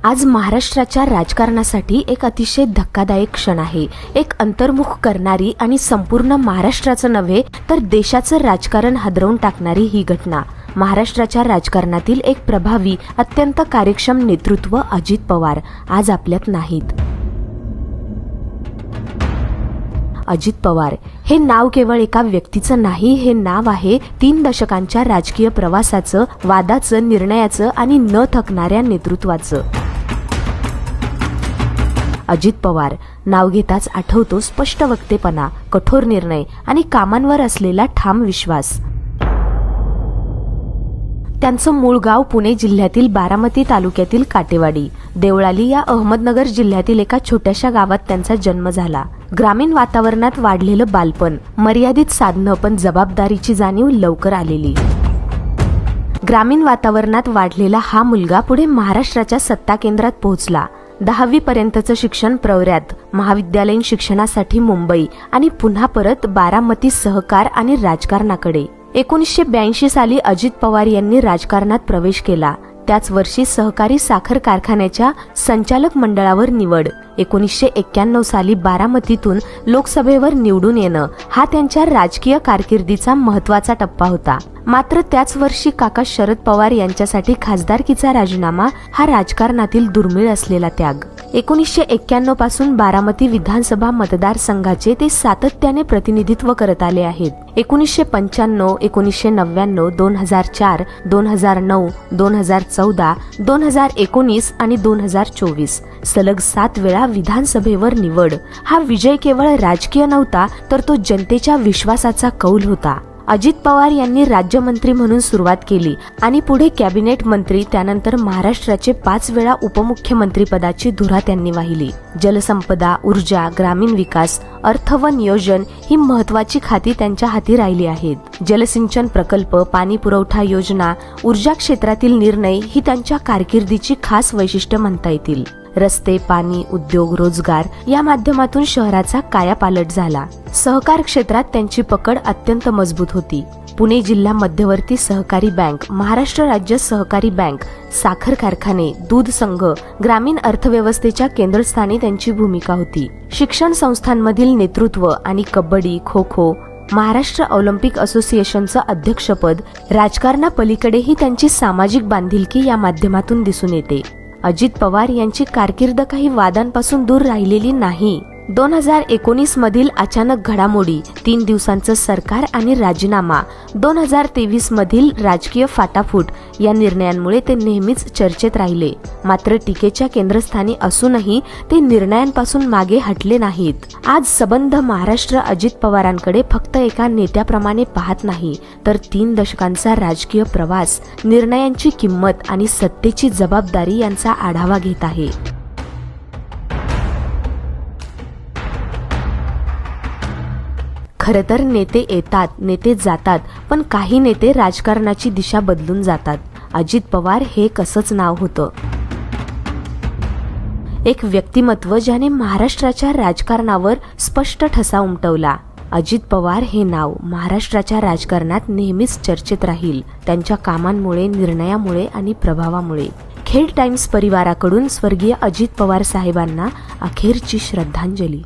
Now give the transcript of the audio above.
आज महाराष्ट्राच्या राजकारणासाठी एक अतिशय धक्कादायक क्षण आहे। एक अंतर्मुख करणारी आणि संपूर्ण महाराष्ट्राचं नव्हे तर देशाचं राजकारण हादरवून टाकणारी ही घटना। महाराष्ट्राच्या राजकारणातील एक प्रभावी, अत्यंत कार्यक्षम नेतृत्व अजित पवार आज आपल्यात नाहीत। अजित पवार हे नाव केवळ एका व्यक्तीचं नाही, हे नाव आहे 3 दशकांच्या राजकीय प्रवासाचं, वादाचं, निर्णयाचं आणि न थकणाऱ्या नेतृत्वाचं। अजित पवार नाव घेताच आठवतो स्पष्ट वक्तेपणा, कठोर निर्णय आणि कामांवर असलेला ठाम विश्वास। त्यांचं मूळ गाव पुणे जिल्ह्यातील बारामती तालुक्यातील काटेवाडी, देवळाली या अहमदनगर जिल्ह्यातील एका छोट्याशा गावात त्यांचा जन्म झाला। ग्रामीण वातावरणात वाढलेलं बालपण, मर्यादित साधनं पण जबाबदारीची जाणीव लवकर आलेली। ग्रामीण वातावरणात वाढलेला हा मुलगा पुढे महाराष्ट्राच्या सत्ता केंद्रात पोहोचला। 10वी पर्यंतचं शिक्षण प्रवऱ्यात, महाविद्यालयीन शिक्षणासाठी मुंबई आणि पुन्हा परत बारामती सहकार आणि राजकारणाकडे। 1982 साली अजित पवार यांनी राजकारणात प्रवेश केला। त्याच वर्षी सहकारी साखर कारखान्याच्या संचालक मंडळावर निवड। 1991 साली बारामतीतून लोकसभेवर निवडून येणं हा त्यांच्या राजकीय कारकिर्दीचा महत्त्वाचा टप्पा होता। मात्र त्याच वर्षी काका शरद पवार यांच्यासाठी खासदारकीचा राजीनामा हा राजकारणातील दुर्मिळ असलेला त्याग। 1991 पासून बारामती विधानसभा मतदारसंघाचे ते सातत्याने प्रतिनिधित्व करत आले आहेत। 1995, 1999, 2004, 2009, 2014, 2019 आणि 2024 सलग 7 वेळा विधानसभेवर निवड। हा विजय केवळ राजकीय नव्हता तर तो जनतेच्या विश्वासाचा कौल होता। अजित पवार यांनी राज्यमंत्री म्हणून सुरुवात केली आणि पुढे कॅबिनेट मंत्री, त्यानंतर महाराष्ट्राचे 5 वेळा उपमुख्यमंत्री पदाची धुरा त्यांनी वाहिली। जलसंपदा, ऊर्जा, ग्रामीण विकास, अर्थ व नियोजन ही महत्वाची खाती त्यांच्या हाती राहिली आहेत। जलसिंचन प्रकल्प, पाणी पुरवठा योजना, ऊर्जा क्षेत्रातील निर्णय ही त्यांच्या कारकिर्दीची खास वैशिष्ट्य म्हणता येतील। रस्ते, पाणी, उद्योग, रोजगार या माध्यमातून शहराचा कायापालट झाला। सहकार क्षेत्रात त्यांची पकड अत्यंत मजबूत होती। पुणे जिल्हा मध्यवर्ती सहकारी बँक, महाराष्ट्र राज्य सहकारी बँक, साखर कारखाने, दूध संघ, ग्रामीण अर्थव्यवस्थेच्या केंद्रस्थानी त्यांची भूमिका होती। शिक्षण संस्थांमधील नेतृत्व आणि कबड्डी, खो खो, महाराष्ट्र ऑलिम्पिक असोसिएशनचं अध्यक्षपद, राजकारणापलीकडेही त्यांची सामाजिक बांधिलकी या माध्यमातून दिसून येते। अजित पवार यांची कारकीर्द काही वादांपासून दूर राहिलेली नाही। 2019 मधील अचानक घडामोडी, 3 दिवसांचं सरकार आणि राजीनामा, 2023 मधील राजकीय फाटाफूट या निर्णयांमुळे ते नेहमीच चर्चेत राहिले। मात्र टीकेच्या केंद्रस्थानी असूनही ते निर्णयांपासून मागे हटले नाहीत। आज संबंध महाराष्ट्र अजित पवारांकडे फक्त एका नेत्याप्रमाणे पाहत नाही तर 3 दशकांचा राजकीय प्रवास, निर्णयांची किंमत आणि सत्तेची जबाबदारी यांचा आढावा घेत आहे। खरं तर नेते येतात, नेते जातात, पण काही नेते राजकारणाची दिशा बदलून जातात। अजित पवार हे एक असंच नाव होतं। एक व्यक्तिमत्व ज्याने महाराष्ट्राच्या राजकारणावर स्पष्ट ठसा उमटवला। अजित पवार हे नाव महाराष्ट्राच्या राजकारणात नेहमीच चर्चेत राहील, त्यांच्या कामांमुळे, निर्णयामुळे आणि प्रभावामुळे। खेड टाइम्स परिवाराकडून स्वर्गीय अजित पवार साहेबांना अखेरची श्रद्धांजली।